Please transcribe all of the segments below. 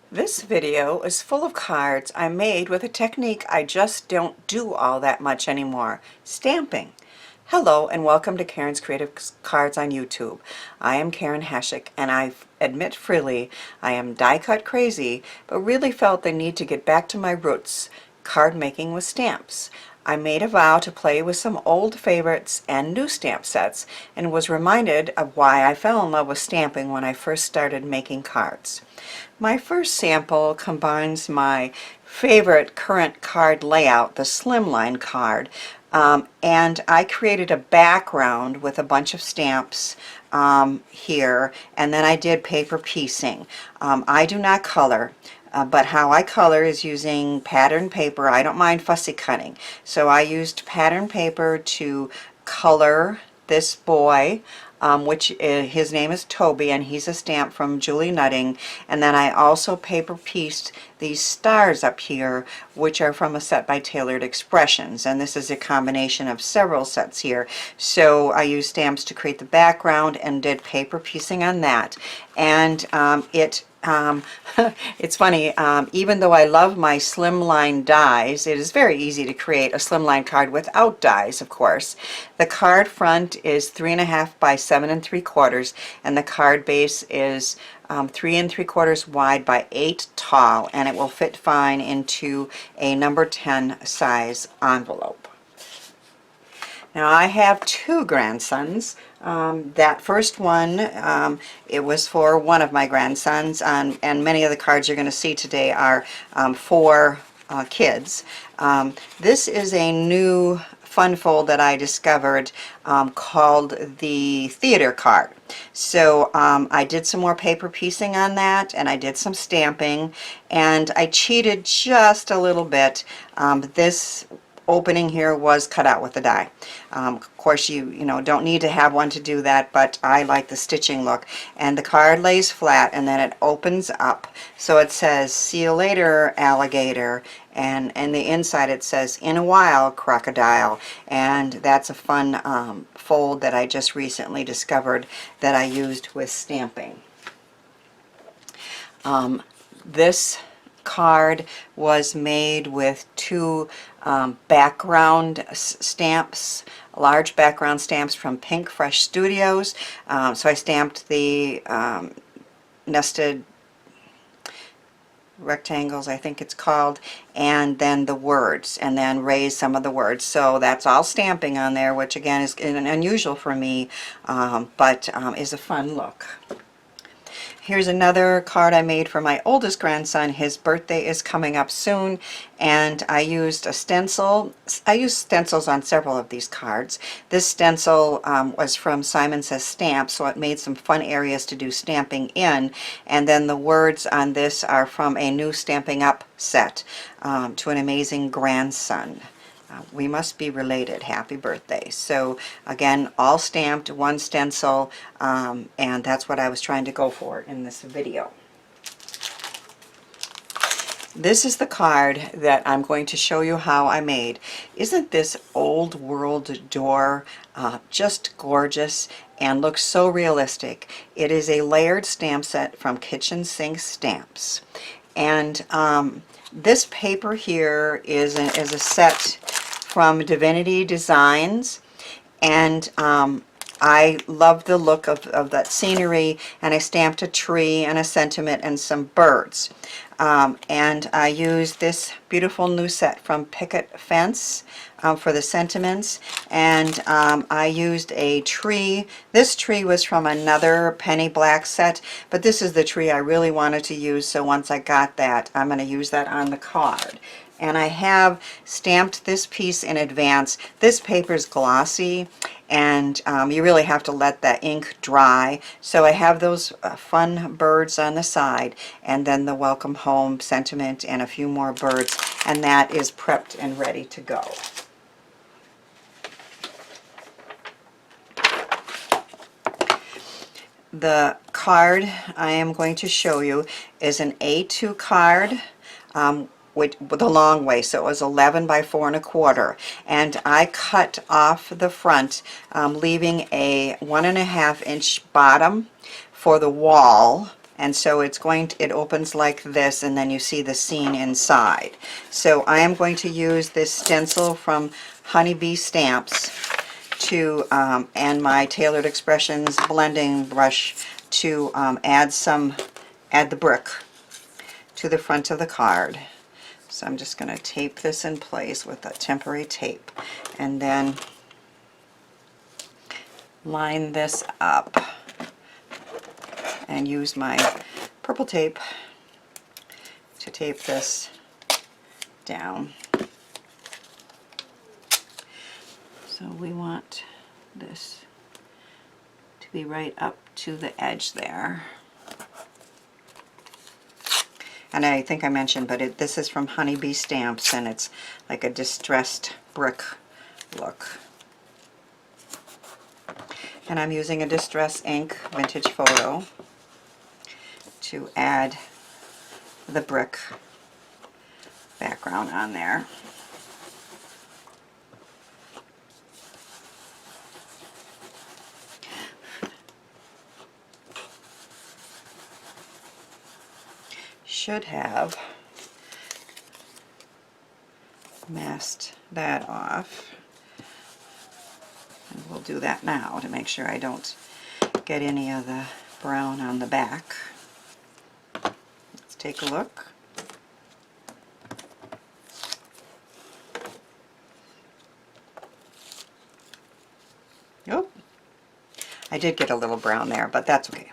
This video is full of cards I made with a technique I just don't do all that much anymore, stamping. Hello and welcome to Karen's Creative Cards on YouTube. I am Karen Hashik and I admit freely I am die cut crazy, but really felt the need to get back to my roots, card making with stamps. I made a vow to play with some old favorites and new stamp sets and was reminded of why I fell in love with stamping when I first started making cards. My first sample combines my favorite current card layout, the slimline card, and I created a background with a bunch of stamps here, and then I did paper piecing. I do not color. But how I color is using pattern paper. I don't mind fussy cutting. So I used pattern paper to color this boy, which his name is Toby, and he's a stamp from Julie Nutting. And then I also paper pieced these stars up here, which are from a set by Tailored Expressions. And this is a combination of several sets here. So I used stamps to create the background and did paper piecing on that. And it's funny, even though I love my slimline dies, it is very easy to create a slimline card without dies, of course. The card front is 3.5 by 7 3/4, and the card base is 3 3/4 wide by 8 tall, and it will fit fine into a number 10 size envelope. Now I have two grandsons. That first one, it was for one of my grandsons, and many of the cards you're going to see today are for kids. This is a new fun fold that I discovered called the theater card. So I did some more paper piecing on that, and I did some stamping, and I cheated just a little bit. This opening here was cut out with a die. Of course you don't need to have one to do that, but I like the stitching look. And the card lays flat and then it opens up, so it says "See you later, alligator," and the inside it says "In a while, crocodile." And that's a fun fold that I just recently discovered that I used with stamping. This card was made with two background stamps, large background stamps from Pinkfresh Studios. So I stamped the nested rectangles, I think it's called, and then the words, and then raised some of the words. So that's all stamping on there, which again is unusual for me, but is a fun look. Here's another card I made for my oldest grandson. His birthday is coming up soon, and I used a stencil. I used stencils on several of these cards. This stencil was from Simon Says Stamp, so it made some fun areas to do stamping in. And then the words on this are from a new Stamping Up set, To an Amazing Grandson. We must be related. Happy birthday. So again, all stamped, one stencil, and that's what I was trying to go for in this video. This is the card that I'm going to show you how I made. Isn't this old world door just gorgeous and looks so realistic? It is a layered stamp set from Kitchen Sink Stamps. And this paper here is a set from Divinity Designs, and I love the look of that scenery, and I stamped a tree and a sentiment and some birds. And I used this beautiful new set from Picket Fence for the sentiments, and I used a tree. This tree was from another Penny Black set, but this is the tree I really wanted to use, so once I got that, I'm going to use that on the card. And I have stamped this piece in advance. This paper is glossy, and you really have to let that ink dry. So I have those fun birds on the side, and then the welcome home sentiment and a few more birds, and that is prepped and ready to go. The card I am going to show you is an A2 card with a long way, so it was 11 by 4 1/4, and I cut off the front, leaving a 1.5 inch bottom for the wall, and so it opens like this, and then you see the scene inside. So I am going to use this stencil from Honeybee Stamps to and my Tailored Expressions blending brush to add the brick to the front of the card. So I'm just going to tape this in place with a temporary tape, and then line this up and use my purple tape to tape this down. So we want this to be right up to the edge there. And I think I mentioned, but this is from Honeybee Stamps, and it's like a distressed brick look. And I'm using a Distress Ink Vintage Photo to add the brick background on there. Should have masked that off. And we'll do that now to make sure I don't get any of the brown on the back. Let's take a look. Oh, I did get a little brown there, but that's okay.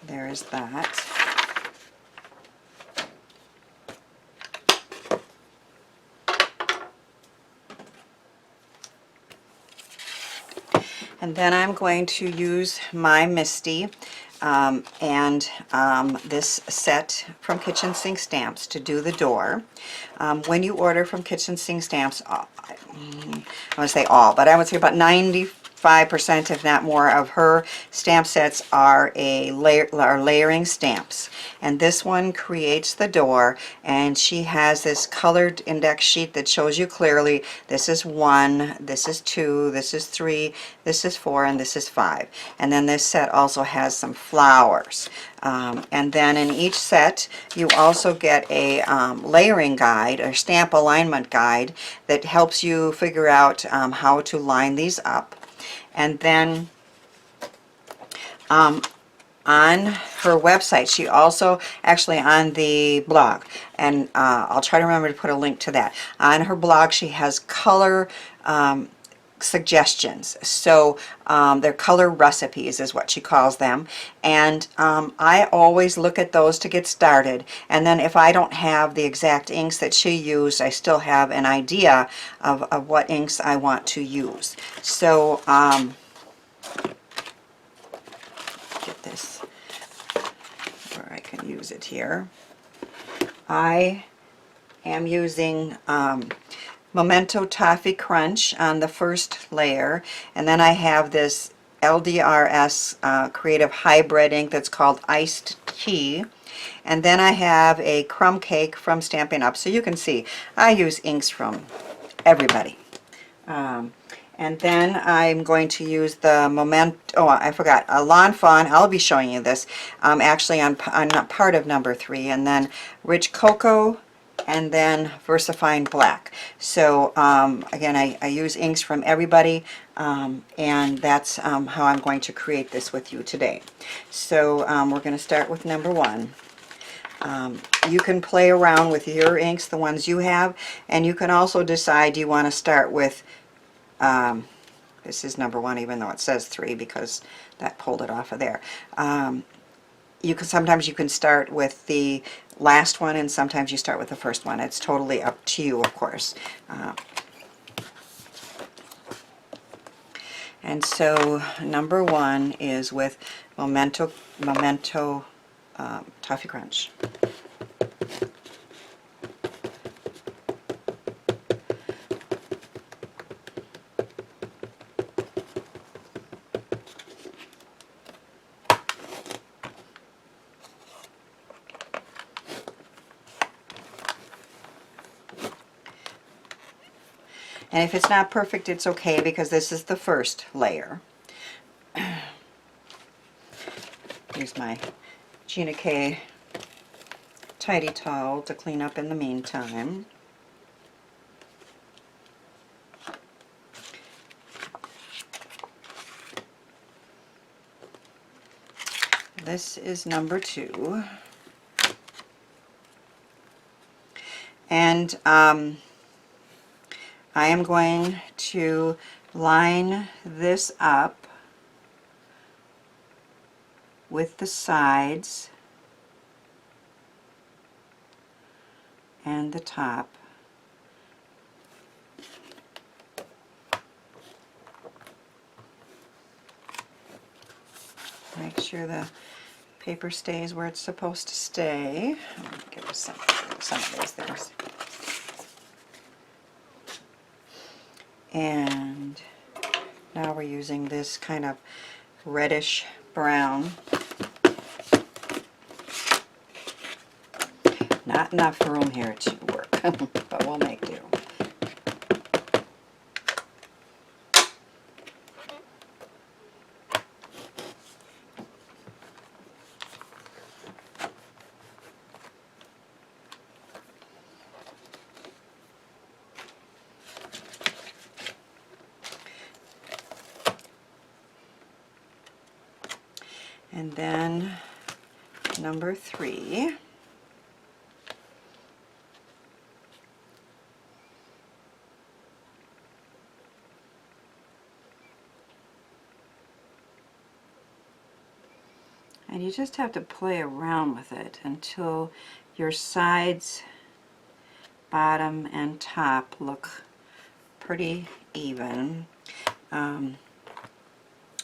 There's that. And then I'm going to use my MISTI this set from Kitchen Sink Stamps to do the door. When you order from Kitchen Sink Stamps, I want to say all, but I would say about 95%, if not more, of her stamp sets are layering stamps. And this one creates the door, and she has this colored index sheet that shows you clearly this is 1, this is 2, this is 3, this is 4, and this is 5. And then this set also has some flowers. And then in each set you also get a layering guide or stamp alignment guide that helps you figure out how to line these up. And then on her website, she also, actually on the blog, and I'll try to remember to put a link to that. On her blog she has color suggestions. So they're color recipes is what she calls them, and I always look at those to get started, and then if I don't have the exact inks that she used, I still have an idea of what inks I want to use. So get this where I can use it here. I am using Memento Toffee Crunch on the first layer, and then I have this LDRS Creative Hybrid ink that's called Iced Tea, and then I have a Crumb Cake from Stampin' Up. So you can see I use inks from everybody. And then I'm going to use the I forgot, Lawn Fawn. I'll be showing you this actually on part of number 3, and then Rich Cocoa, and then VersaFine Black. So again, I use inks from everybody, and that's how I'm going to create this with you today. So we're going to start with number 1. You can play around with your inks, the ones you have, and you can also decide you want to start with, this is number 1 even though it says 3 because that pulled it off of there. Sometimes you can start with the last one, and sometimes you start with the first one. It's totally up to you, of course. And so number 1 is with Memento Toffee Crunch. And if it's not perfect, it's okay because this is the first layer. Use my Gina K tidy towel to clean up in the meantime. This is number 2. And I am going to line this up with the sides and the top. Make sure the paper stays where it's supposed to stay. I'm going to give us some of those things. And now we're using this kind of reddish brown. Not enough room here to work, but we'll make do. And then number 3. And you just have to play around with it until your sides, bottom, and top look pretty even.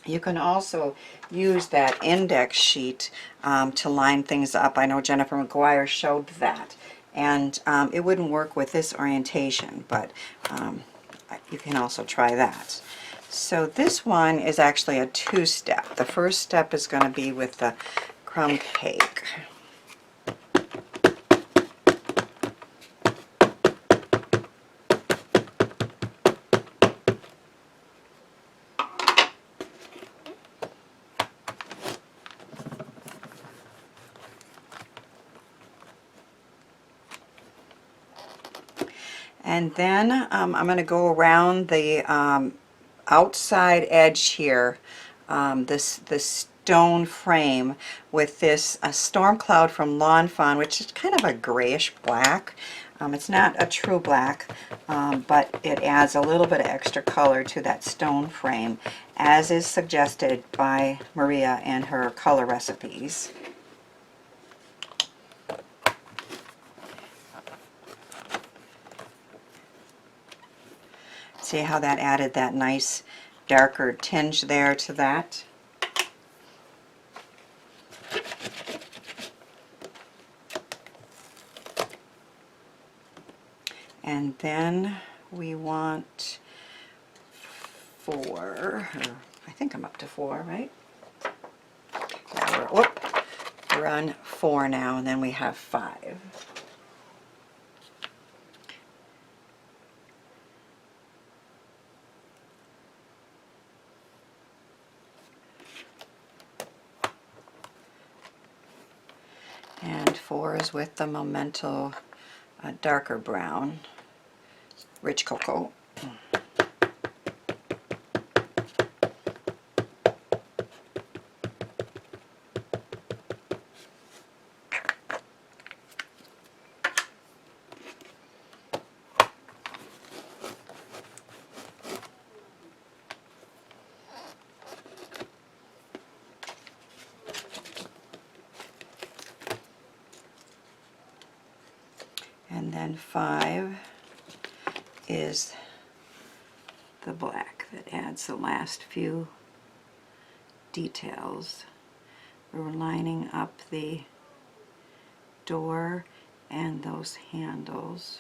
You can also use that index sheet to line things up. I know Jennifer McGuire showed that. And it wouldn't work with this orientation, but you can also try that. So this one is actually a 2-step. The first step is going to be with the crumb cake. And then I'm going to go around the outside edge here, this stone frame with this Storm Cloud from Lawn Fawn, which is kind of a grayish black. It's not a true black, but it adds a little bit of extra color to that stone frame, as is suggested by Maria in her color recipes. See how that added that nice darker tinge there to that? And then we want 4, or I think I'm up to 4, right? Yeah, we're on 4 now, and then we have 5. And 4 is with the Memento darker brown, rich cocoa. And then 5 is the black that adds the last few details. We're lining up the door and those handles.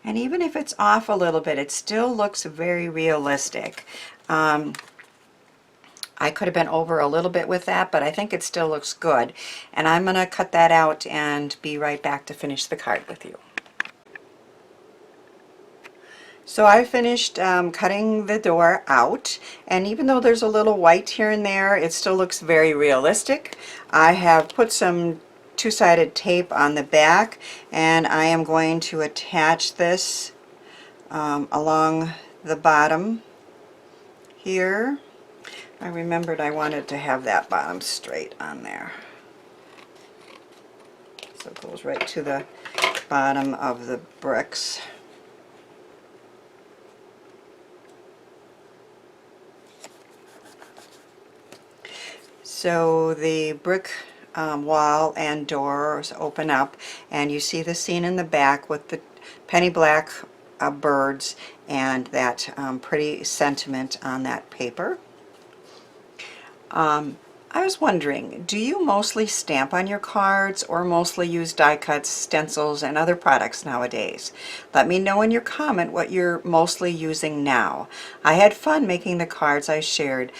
And even if it's off a little bit, it still looks very realistic. I could have been over a little bit with that, but I think it still looks good. And I'm going to cut that out and be right back to finish the card with you. So I finished cutting the door out, and even though there's a little white here and there, it still looks very realistic. I have put some two-sided tape on the back, and I am going to attach this along the bottom here. I remembered I wanted to have that bottom straight on there. So it goes right to the bottom of the bricks. So the brick wall and doors open up, and you see the scene in the back with the penny black birds and that pretty sentiment on that paper. I was wondering, do you mostly stamp on your cards or mostly use die cuts, stencils, and other products nowadays? Let me know in your comment what you're mostly using now. I had fun making the cards I shared,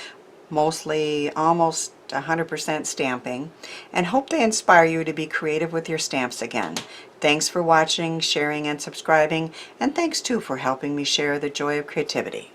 mostly almost 100% stamping, and hope they inspire you to be creative with your stamps again. Thanks for watching, sharing, and subscribing, and thanks too for helping me share the joy of creativity.